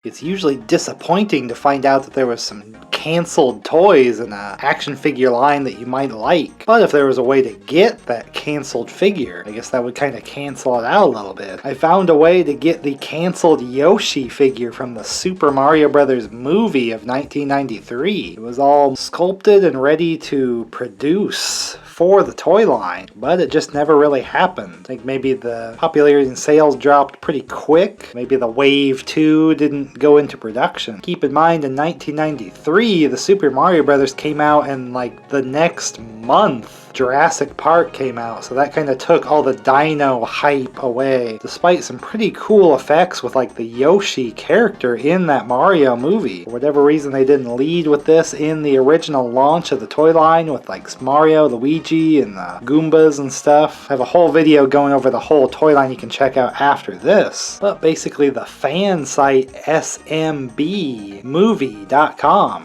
It's usually disappointing to find out that there was some canceled toys in an action figure line that you might like. But if there was a way to get that canceled figure, I guess that would kind of cancel it out a little bit. I found a way to get the canceled Yoshi figure from the Super Mario Bros. Movie of 1993. It was all sculpted and ready to produce for the toy line, but it just never really happened. I think maybe the popularity and sales dropped pretty quick. Maybe the Wave 2 didn't go into production. Keep in mind, in 1993, the Super Mario Bros. Came out, and like the next month, Jurassic Park came out, so that kind of took all the dino hype away, despite some pretty cool effects with like the Yoshi character in that Mario movie. For whatever reason, they didn't lead with this in the original launch of the toy line with like Mario, Luigi, and the Goombas and stuff. I have a whole video going over the whole toy line you can check out after this. But basically the fan site smbmovie.com.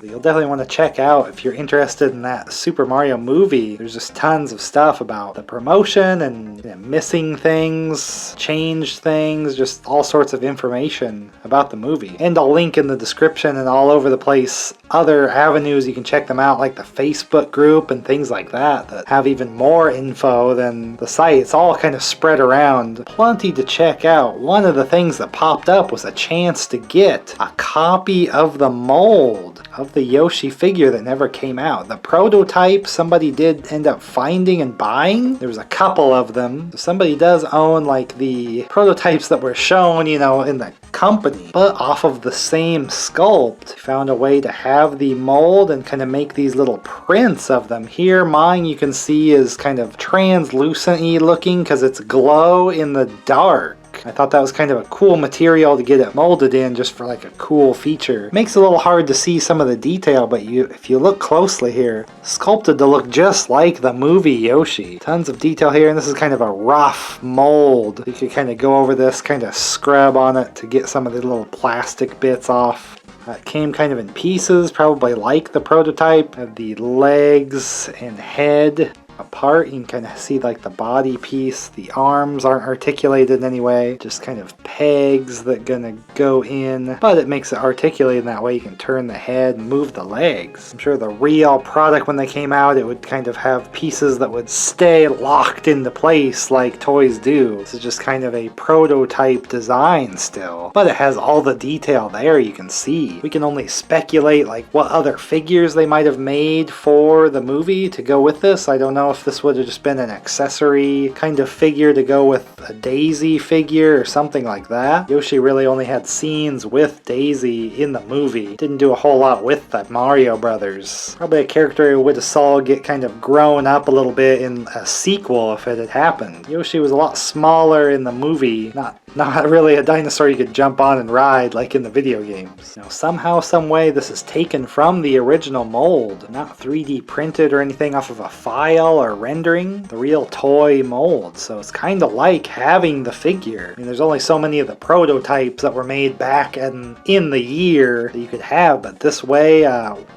You'll definitely want to check out if you're interested in that Super Mario movie. There's just tons of stuff about the promotion and missing things, changed things, just all sorts of information about the movie. And I'll link in the description and all over the place other avenues you can check them out, like the Facebook group and things like that have even more info than the site. It's all kind of spread around. Plenty to check out. One of the things that popped up was a chance to get a copy of the mold of the Yoshi figure that never came out. The prototype somebody did end up finding and buying. There was a couple of them. So somebody does own like the prototypes that were shown, in the company, but off of the same sculpt. Found a way to have the mold and kind of make these little prints of them. Here, mine you can see is kind of translucent-y looking because it's glow in the dark. I thought that was kind of a cool material to get it molded in, just for like a cool feature. Makes it a little hard to see some of the detail, but if you look closely here, sculpted to look just like the movie Yoshi. Tons of detail here, and this is kind of a rough mold. You could kind of go over this, kind of scrub on it to get some of the little plastic bits off. It came kind of in pieces, probably like the prototype. Have the legs and head apart. You can kind of see like the body piece. The arms aren't articulated in any way, just kind of pegs that gonna go in, but it makes it articulated in that way. You can turn the head and move the legs. I'm sure the real product, when they came out, it would kind of have pieces that would stay locked into place like toys do. This is just kind of a prototype design still, but it has all the detail there you can see. We can only speculate like what other figures they might have made for the movie to go with this. I don't know if this would have just been an accessory kind of figure to go with a Daisy figure or something like that. Yoshi really only had scenes with Daisy in the movie. Didn't do a whole lot with the Mario Brothers. Probably a character we would have saw get kind of grown up a little bit in a sequel if it had happened. Yoshi was a lot smaller in the movie, not really a dinosaur you could jump on and ride like in the video games. Somehow, some way, this is taken from the original mold, not 3D printed or anything off of a file or rendering, the real toy mold. So it's kind of like having the figure. I mean, there's only so many of the prototypes that were made back in the year that you could have, but this way,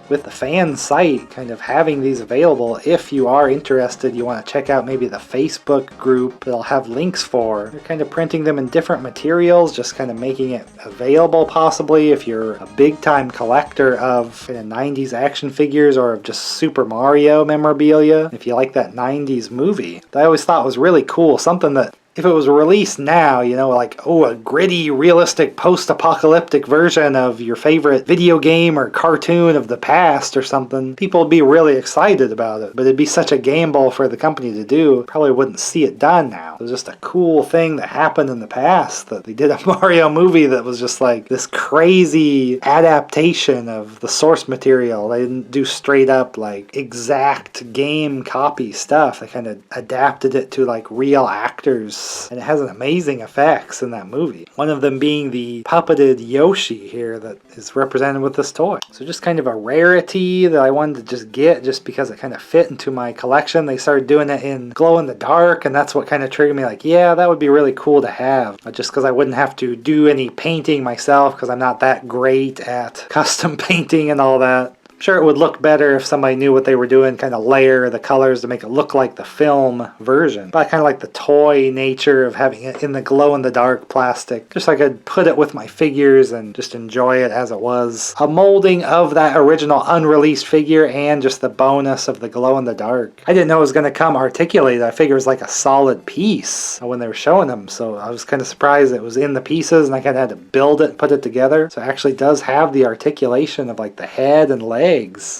with the fan site, kind of having these available, if you are interested, you want to check out maybe the Facebook group that I'll have links for. They're kind of printing them in different materials, just kind of making it available possibly if you're a big time collector of kind of 90s action figures or of just Super Mario memorabilia. If you like that 90s movie, that I always thought was really cool. Something that if it was released now, like, a gritty, realistic, post-apocalyptic version of your favorite video game or cartoon of the past or something, people would be really excited about it. But it'd be such a gamble for the company to do, probably wouldn't see it done now. It was just a cool thing that happened in the past, that they did a Mario movie that was just like this crazy adaptation of the source material. They didn't do straight up, like, exact game copy stuff. They kind of adapted it to, like, real actors. And it has amazing effects in that movie. One of them being the puppeted Yoshi here that is represented with this toy. So just kind of a rarity that I wanted to just get just because it kind of fit into my collection. They started doing it in glow in the dark, and that's what kind of triggered me like, yeah, that would be really cool to have. Just because I wouldn't have to do any painting myself because I'm not that great at custom painting and all that. Sure, it would look better if somebody knew what they were doing, kind of layer the colors to make it look like the film version. But I kind of like the toy nature of having it in the glow-in-the-dark plastic. Just so I could put it with my figures and just enjoy it as it was. A molding of that original unreleased figure and just the bonus of the glow-in-the-dark. I didn't know it was going to come articulated. I figured it was like a solid piece when they were showing them. So I was kind of surprised it was in the pieces and I kind of had to build it and put it together. So it actually does have the articulation of like the head and legs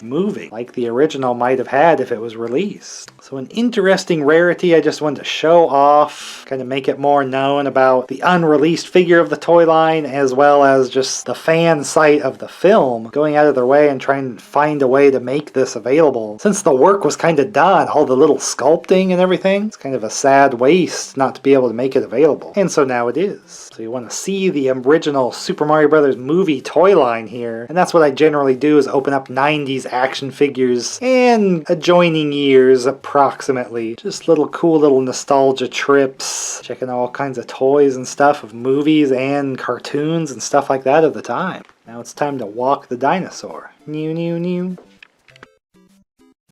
moving like the original might have had if it was released. So an interesting rarity I just wanted to show off, kind of make it more known about the unreleased figure of the toy line, as well as just the fan site of the film going out of their way and trying to find a way to make this available. Since the work was kind of done, all the little sculpting and everything, it's kind of a sad waste not to be able to make it available. And so now it is. So you want to see the original Super Mario Bros. Movie toy line here, and that's what I generally do, is open up 90s action figures and adjoining years approximately. Just cool little nostalgia trips, checking all kinds of toys and stuff of movies and cartoons and stuff like that of the time. Now it's time to walk the dinosaur. New, new, new.